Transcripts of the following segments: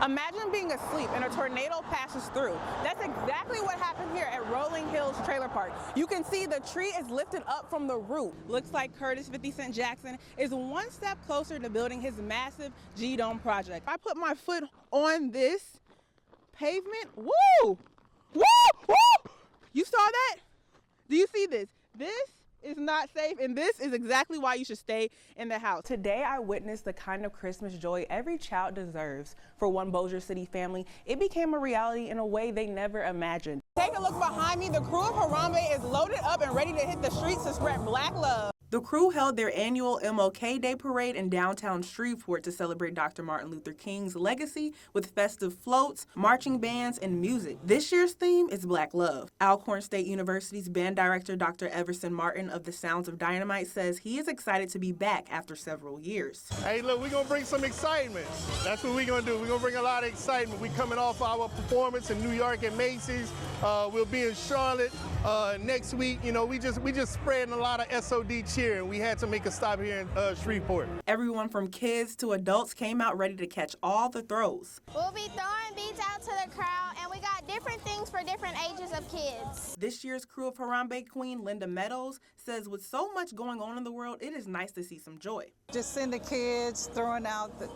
Imagine being asleep and a tornado passes through. That's exactly what happened here at Rolling Hills Trailer Park. You can see the tree is lifted up from the root. Looks like Curtis 50 Cent Jackson is one step closer to building his massive G-Dome project. I put my foot on this pavement. Woo! Woo! Woo! You saw that? Do you see this? This is not safe, and this is exactly why you should stay in the house. Today, I witnessed the kind of Christmas joy every child deserves. For one Bossier City family, it became a reality in a way they never imagined. Take a look behind me. The crew of Harambe is loaded up and ready to hit the streets to spread black love. The crew held their annual MLK Day parade in downtown Shreveport to celebrate Dr. Martin Luther King's legacy with festive floats, marching bands, and music. This year's theme is Black Love. Alcorn State University's band director, Dr. Everson Martin of the Sounds of Dynamite, says he is excited to be back after several years. Hey, look, we're going to bring some excitement. That's what we're going to do. We're going to bring a lot of excitement. We're coming off our performance in New York at Macy's. We'll be in Charlotte next week. You know, we just spreading a lot of SOD cheer, and we had to make a stop here in Shreveport. Everyone from kids to adults came out ready to catch all the throws. We'll be throwing beads out to the crowd, and we got different things for different ages of kids. This year's crew of Harambe queen Linda Meadows says with so much going on in the world, it is nice to see some joy. Just seeing the kids throwing out the,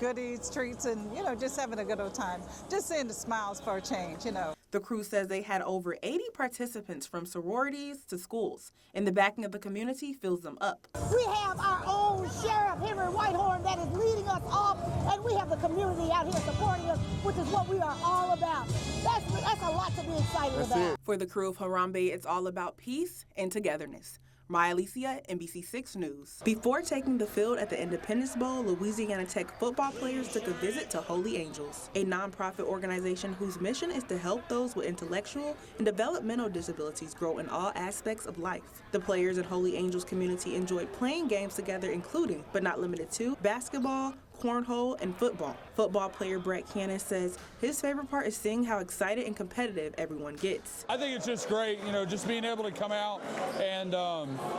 goodies, treats, and, just having a good old time. Just seeing the smiles for a change, The crew says they had over 80 participants from sororities to schools, and the backing of the community fills them up. We have our own Sheriff, Henry Whitehorn, that is leading us off, and we have the community out here supporting us, which is what we are all about. That's a lot to be excited about. For the crew of Harambe, it's all about peace and togetherness. Mya Alysia, NBC6 News. Before taking the field at the Independence Bowl, Louisiana Tech football players took a visit to Holy Angels, a nonprofit organization whose mission is to help those with intellectual and developmental disabilities grow in all aspects of life. The players at Holy Angels community enjoyed playing games together, including, but not limited to, basketball, cornhole, and football. Football player Brett Cannon says his favorite part is seeing how excited and competitive everyone gets. I think it's just great, just being able to come out and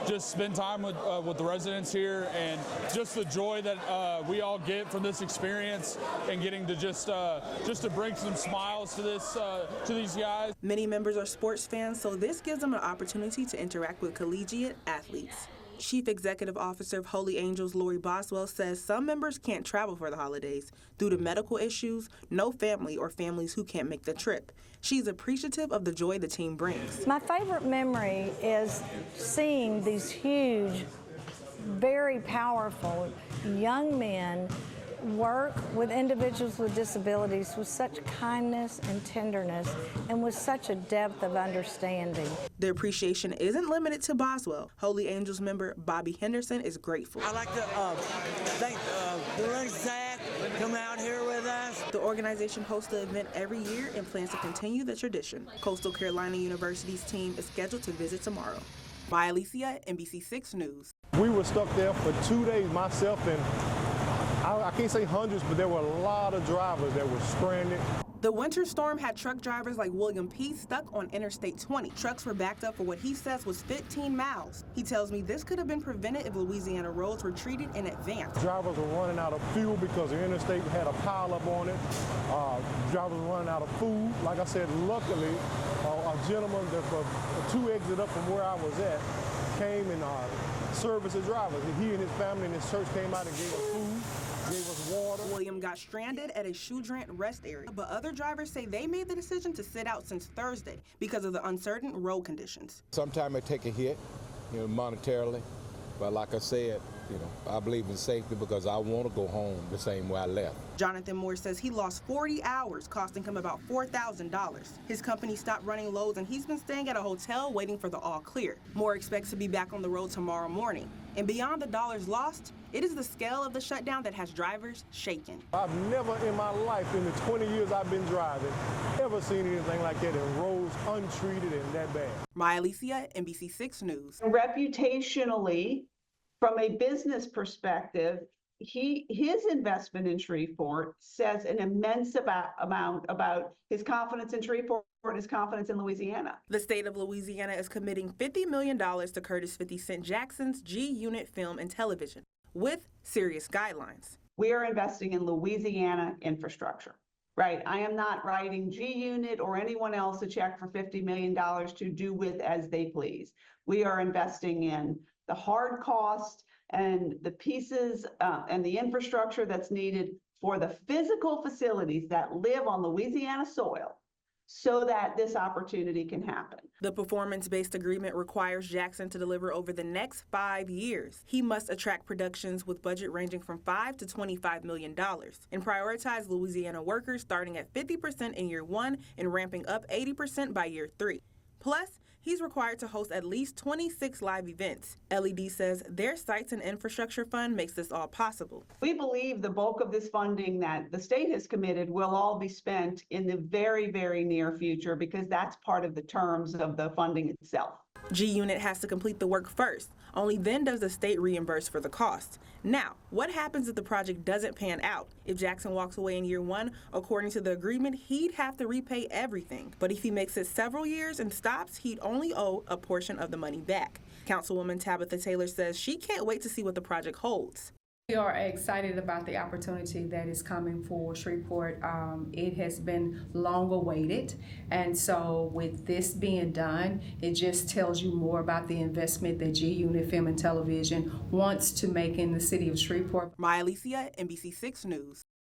just spend time with the residents here, and just the joy that we all get from this experience, and getting to just to bring some smiles to these guys. Many members are sports fans, so this gives them an opportunity to interact with collegiate athletes. Chief Executive Officer of Holy Angels, Lori Boswell, says some members can't travel for the holidays due to medical issues, no family, or families who can't make the trip. She's appreciative of the joy the team brings. My favorite memory is seeing these huge, very powerful young men work with individuals with disabilities with such kindness and tenderness and with such a depth of understanding. The appreciation isn't limited to Boswell. Holy Angels member Bobby Henderson is grateful. I'd like to thank the Zach coming out here with us. The organization hosts the event every year and plans to continue the tradition. Coastal Carolina University's team is scheduled to visit tomorrow. Mya Alysia, NBC6 News. We were stuck there for 2 days, myself and I can't say hundreds, but there were a lot of drivers that were stranded. The winter storm had truck drivers like William P. stuck on Interstate 20. Trucks were backed up for what he says was 15 miles. He tells me this could have been prevented if Louisiana roads were treated in advance. Drivers were running out of fuel because the interstate had a pileup on it. Drivers were running out of food. Like I said, luckily, a gentleman that 2 exits up from where I was at came and serviced the drivers. He and his family and his church came out and gave us food. Gave us water. William got stranded at a Shudrant rest area, but other drivers say they made the decision to sit out since Thursday because of the uncertain road conditions. Sometimes I take a hit, monetarily, but like I said, I believe in safety because I want to go home the same way I left. Jonathan Moore says he lost 40 hours, costing him about $4,000. His company stopped running loads, and he's been staying at a hotel waiting for the all clear. Moore expects to be back on the road tomorrow morning. And beyond the dollars lost, it is the scale of the shutdown that has drivers shaken. I've never in my life, in the 20 years I've been driving, ever seen anything like that in roads untreated and that bad. Mya Alysia, NBC6 News. Reputationally, from a business perspective, his investment in Shreveport says an immense amount about his confidence in Shreveport and his confidence in Louisiana. The state of Louisiana is committing $50 million to Curtis 50 Cent Jackson's G-Unit Film and Television with serious guidelines. We are investing in Louisiana infrastructure, right? I am not writing G-Unit or anyone else a check for $50 million to do with as they please. We are investing in the hard cost and the pieces and the infrastructure that's needed for the physical facilities that live on Louisiana soil so that this opportunity can happen. The performance-based agreement requires Jackson to deliver over the next 5 years. He must attract productions with budget ranging from $5 to $25 million and prioritize Louisiana workers starting at 50% in year 1 and ramping up 80% by year 3. Plus, he's required to host at least 26 live events. LED says their sites and infrastructure fund makes this all possible. We believe the bulk of this funding that the state has committed will all be spent in the very, very near future because that's part of the terms of the funding itself. G-Unit has to complete the work first. Only then does the state reimburse for the cost. Now, what happens if the project doesn't pan out? If Jackson walks away in year 1, according to the agreement, he'd have to repay everything. But if he makes it several years and stops, he'd only owe a portion of the money back. Councilwoman Tabitha Taylor says she can't wait to see what the project holds. We are excited about the opportunity that is coming for Shreveport. It has been long awaited, and so with this being done, it just tells you more about the investment that G-Unit Film and Television wants to make in the city of Shreveport. Mya Alysia, NBC6 News.